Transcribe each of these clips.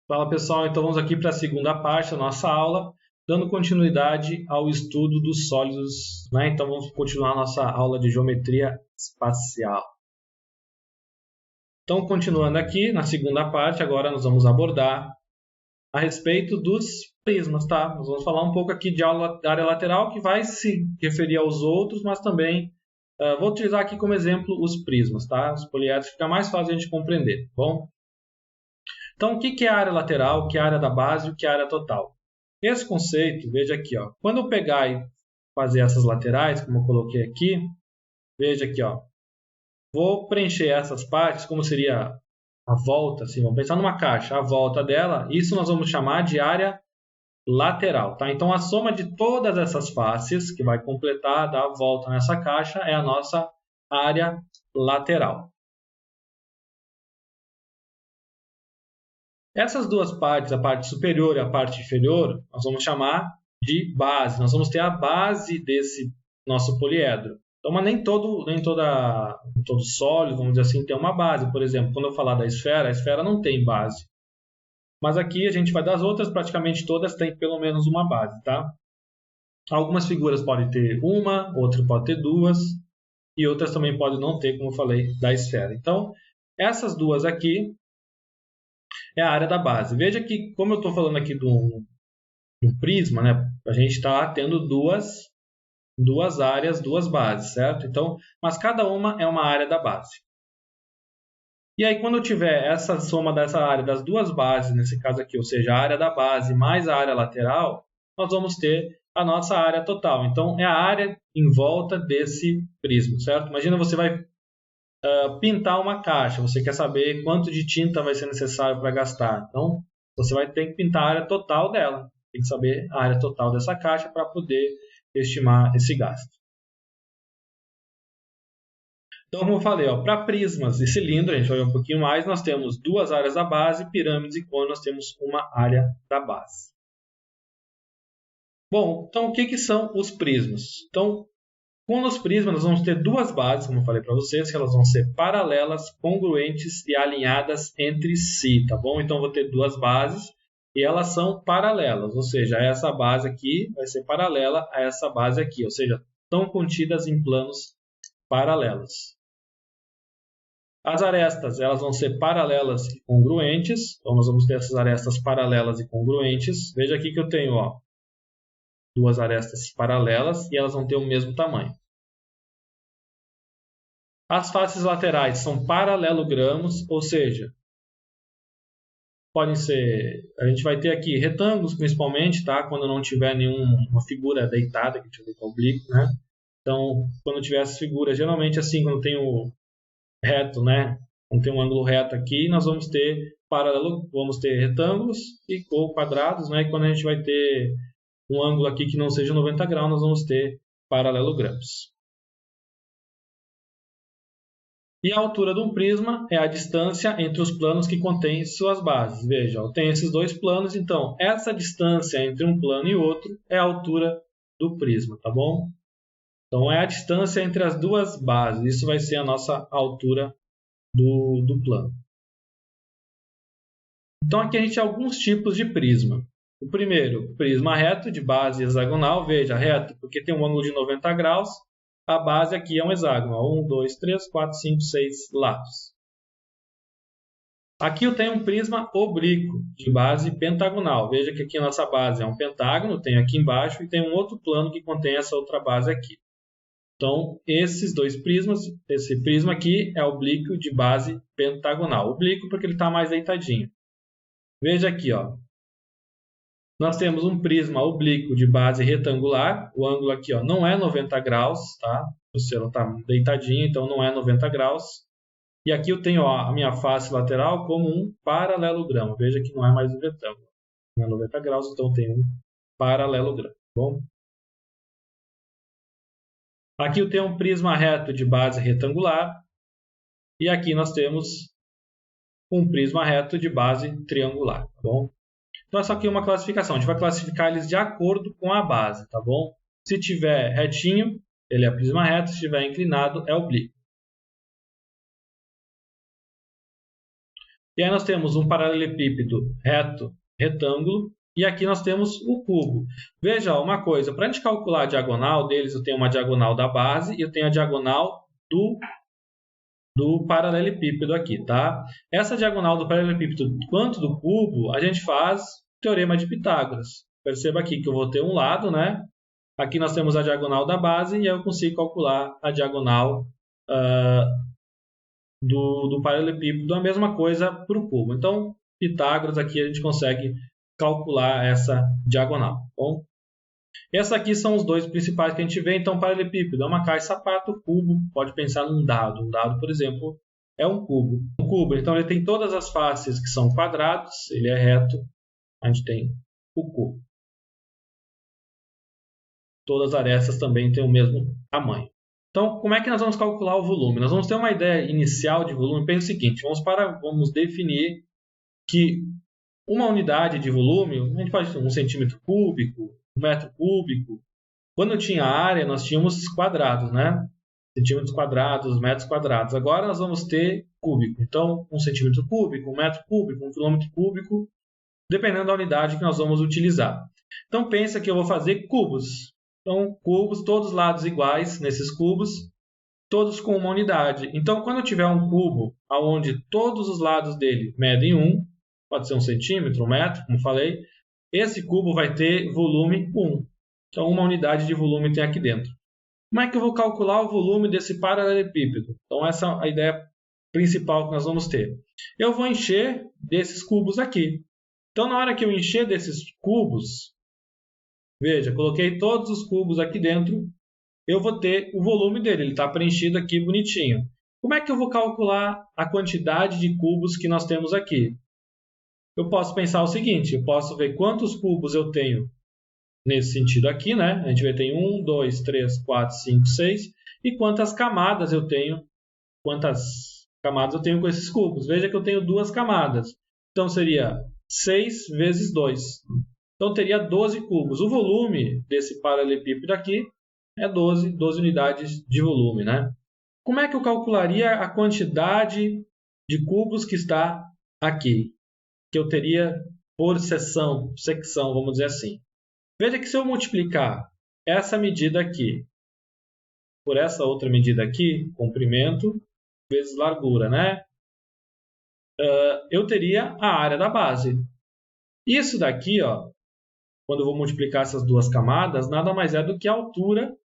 Fala pessoal, então vamos aqui para a segunda parte da nossa aula, dando continuidade ao estudo dos sólidos, né? Então vamos continuar a nossa aula de geometria espacial. Então continuando aqui na segunda parte, agora nós vamos abordar a respeito dos prismas, tá? Nós vamos falar um pouco aqui de área lateral que vai se referir aos outros, mas também vou utilizar aqui como exemplo os prismas, tá? Os poliedros fica mais fácil a gente compreender, tá bom? Então, o que é a área lateral, o que é a área da base e o que é a área total? Esse conceito, veja aqui, ó, quando eu pegar e fazer essas laterais, como eu coloquei aqui, veja aqui, ó, vou preencher essas partes, como seria a volta, assim, vamos pensar numa caixa, a volta dela, isso nós vamos chamar de área lateral, tá? Então, a soma de todas essas faces, que vai completar, dar a volta nessa caixa, é a nossa área lateral. Essas duas partes, a parte superior e a parte inferior, nós vamos chamar de base. Nós vamos ter a base desse nosso poliedro. Então, mas nem todo sólido, vamos dizer assim, tem uma base. Por exemplo, quando eu falar da esfera, a esfera não tem base. Mas aqui a gente vai das outras, praticamente todas têm pelo menos uma base, tá? Algumas figuras podem ter uma, outras podem ter duas, e outras também podem não ter, como eu falei, da esfera. Então, essas duas aqui é a área da base. Veja que, como eu estou falando aqui de um prisma, né, a gente está tendo duas áreas, duas bases, certo? Então, mas cada uma é uma área da base. E aí, quando eu tiver essa soma dessa área das duas bases, nesse caso aqui, ou seja, a área da base mais a área lateral, nós vamos ter a nossa área total. Então, é a área em volta desse prisma, certo? Imagina você vai pintar uma caixa, você quer saber quanto de tinta vai ser necessário para gastar. Então, você vai ter que pintar a área total dela. Tem que saber a área total dessa caixa para poder estimar esse gasto. Então, como eu falei, para prismas e cilindro, a gente vai ver um pouquinho mais, nós temos duas áreas da base, pirâmides e cone, nós temos uma área da base. Bom, então o que são os prismas? Então, com os prismas, nós vamos ter duas bases, como eu falei para vocês, que elas vão ser paralelas, congruentes e alinhadas entre si, tá bom? Então, eu vou ter duas bases e elas são paralelas, ou seja, essa base aqui vai ser paralela a essa base aqui, ou seja, estão contidas em planos paralelos. As arestas, elas vão ser paralelas e congruentes, então nós vamos ter essas arestas paralelas e congruentes. Veja aqui que eu tenho, ó, duas arestas paralelas e elas vão ter o mesmo tamanho. As faces laterais são paralelogramos, ou seja, podem ser, a gente vai ter aqui retângulos principalmente, tá? Quando não tiver nenhuma figura deitada, que a gente vai ver oblíquo, né? Então, quando tiver essas figuras, geralmente assim, quando tem o reto, né? Quando tem um ângulo reto aqui, nós vamos ter retângulos ou quadrados, né? E quando a gente vai ter um ângulo aqui que não seja 90 graus, nós vamos ter paralelogramos. E a altura de um prisma é a distância entre os planos que contêm suas bases. Veja, eu tenho esses dois planos, então essa distância entre um plano e outro é a altura do prisma, tá bom? Então é a distância entre as duas bases, isso vai ser a nossa altura do plano. Então aqui a gente tem alguns tipos de prisma. O primeiro, prisma reto de base hexagonal, veja, reto porque tem um ângulo de 90 graus. A base aqui é um hexágono, 1, 2, 3, 4, 5, 6 lados. Aqui eu tenho um prisma oblíquo, de base pentagonal. Veja que aqui a nossa base é um pentágono, tem aqui embaixo, e tem um outro plano que contém essa outra base aqui. Então, esses dois prismas, esse prisma aqui é oblíquo de base pentagonal. Oblíquo porque ele está mais deitadinho. Veja aqui, ó. Nós temos um prisma oblíquo de base retangular. O ângulo aqui, ó, não é 90 graus, tá? O cielo está deitadinho, então não é 90 graus. E aqui eu tenho, ó, a minha face lateral como um paralelogramo. Veja que não é mais um retângulo. Não é 90 graus, então tem um paralelogramo. Bom? Aqui eu tenho um prisma reto de base retangular. E aqui nós temos um prisma reto de base triangular. Tá bom? Então, essa aqui é uma classificação. A gente vai classificar eles de acordo com a base, tá bom? Se tiver retinho, ele é prisma reto. Se tiver inclinado, é oblíquo. E aí nós temos um paralelepípedo reto, retângulo, e aqui nós temos o cubo. Veja uma coisa, para a gente calcular a diagonal deles, eu tenho uma diagonal da base e eu tenho a diagonal do paralelepípedo aqui, tá? Essa diagonal do paralelepípedo quanto do cubo, a gente faz o teorema de Pitágoras. Perceba aqui que eu vou ter um lado, né? Aqui nós temos a diagonal da base e aí eu consigo calcular a diagonal do paralelepípedo, a mesma coisa para o cubo. Então, Pitágoras aqui a gente consegue calcular essa diagonal. Bom, esses aqui são os dois principais que a gente vê. Então, paralelepípedo é uma caixa sapato, cubo, pode pensar num dado. Um dado, por exemplo, é um cubo. Um cubo, então, ele tem todas as faces que são quadrados, ele é reto, a gente tem o cubo. Todas as arestas também têm o mesmo tamanho. Então, como é que nós vamos calcular o volume? Nós vamos ter uma ideia inicial de volume. Pense o seguinte, vamos definir que uma unidade de volume, a gente pode ter 1 centímetro cúbico, 1 metro cúbico. Quando tinha área, nós tínhamos quadrados, né? Centímetros quadrados, metros quadrados. Agora nós vamos ter cúbico. Então, 1 centímetro cúbico, 1 metro cúbico, 1 quilômetro cúbico, dependendo da unidade que nós vamos utilizar. Então, pensa que eu vou fazer cubos. Então, cubos, todos os lados iguais nesses cubos, todos com uma unidade. Então, quando eu tiver um cubo onde todos os lados dele medem 1, pode ser 1 centímetro, 1 metro, como falei, esse cubo vai ter volume 1. Então, uma unidade de volume tem aqui dentro. Como é que eu vou calcular o volume desse paralelepípedo? Então, essa é a ideia principal que nós vamos ter. Eu vou encher desses cubos aqui. Então, na hora que eu encher desses cubos, veja, coloquei todos os cubos aqui dentro, eu vou ter o volume dele, ele está preenchido aqui bonitinho. Como é que eu vou calcular a quantidade de cubos que nós temos aqui? Eu posso pensar o seguinte, eu posso ver quantos cubos eu tenho nesse sentido aqui, né? A gente vai ter 1, 2, 3, 4, 5, 6, e quantas camadas eu tenho com esses cubos. Veja que eu tenho 2 camadas, então seria 6 vezes 2. Então, teria 12 cubos. O volume desse paralelepípedo aqui é 12 unidades de volume, né? Como é que eu calcularia a quantidade de cubos que está aqui? Que eu teria por secção, vamos dizer assim. Veja que se eu multiplicar essa medida aqui por essa outra medida aqui, comprimento vezes largura, né? Eu teria a área da base. Isso daqui, ó, quando eu vou multiplicar essas duas camadas, nada mais é do que a altura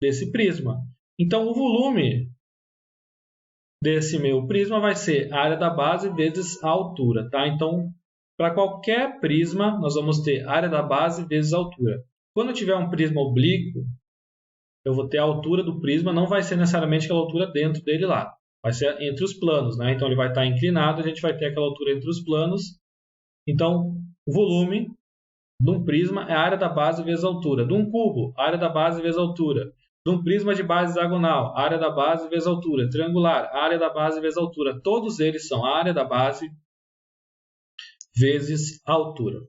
desse prisma. Então, o volume desse meu prisma vai ser a área da base vezes a altura, tá? Então, para qualquer prisma, nós vamos ter a área da base vezes a altura. Quando eu tiver um prisma oblíquo, eu vou ter a altura do prisma, não vai ser necessariamente aquela altura dentro dele lá. Vai ser entre os planos, né? Então, ele vai estar inclinado, a gente vai ter aquela altura entre os planos. Então, o volume de um prisma é a área da base vezes a altura. De um cubo, a área da base vezes a altura. De um prisma de base hexagonal, a área da base vezes a altura. Triangular, a área da base vezes a altura. Todos eles são a área da base vezes a altura.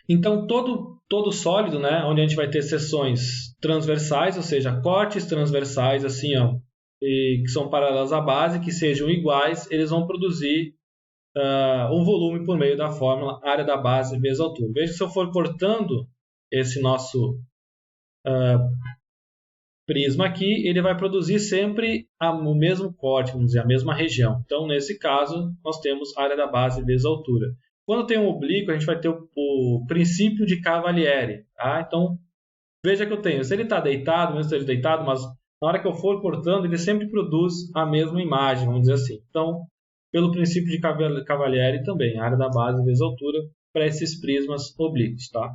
Então, todo sólido, né, onde a gente vai ter seções transversais, ou seja, cortes transversais, assim, ó, que são paralelas à base, que sejam iguais, eles vão produzir um volume por meio da fórmula área da base vezes a altura. Veja que se eu for cortando esse nosso prisma aqui, ele vai produzir sempre o mesmo corte, vamos dizer, a mesma região. Então, nesse caso, nós temos área da base vezes a altura. Quando tem um oblíquo, a gente vai ter o princípio de Cavalieri. Tá? Então, veja que eu tenho, se ele está deitado, mesmo que esteja deitado, mas na hora que eu for cortando, ele sempre produz a mesma imagem, vamos dizer assim. Então, pelo princípio de Cavalieri também, área da base vezes a altura para esses prismas oblíquos. Tá?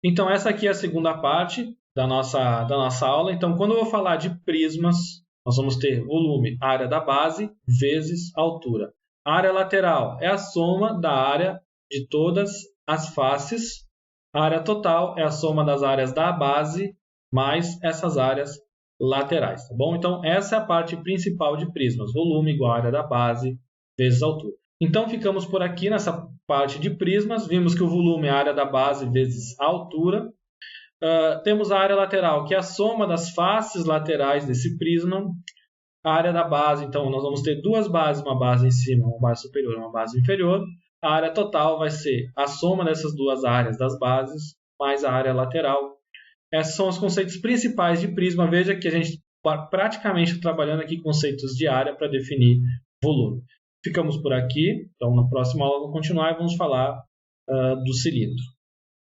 Então, essa aqui é a segunda parte da nossa aula. Então, quando eu vou falar de prismas, nós vamos ter volume, área da base, vezes a altura. A área lateral é a soma da área de todas as faces. A área total é a soma das áreas da base mais essas áreas laterais. Tá bom? Então, essa é a parte principal de prismas. Volume igual a área da base vezes a altura. Então, ficamos por aqui nessa parte de prismas. Vimos que o volume é a área da base vezes a altura. Temos a área lateral, que é a soma das faces laterais desse prisma. A área da base, então, nós vamos ter duas bases, uma base em cima, uma base superior e uma base inferior. A área total vai ser a soma dessas duas áreas das bases mais a área lateral. Esses são os conceitos principais de prisma. Veja que a gente praticamente trabalhando aqui conceitos de área para definir volume. Ficamos por aqui. Então, na próxima aula, vamos continuar e vamos falar do cilindro.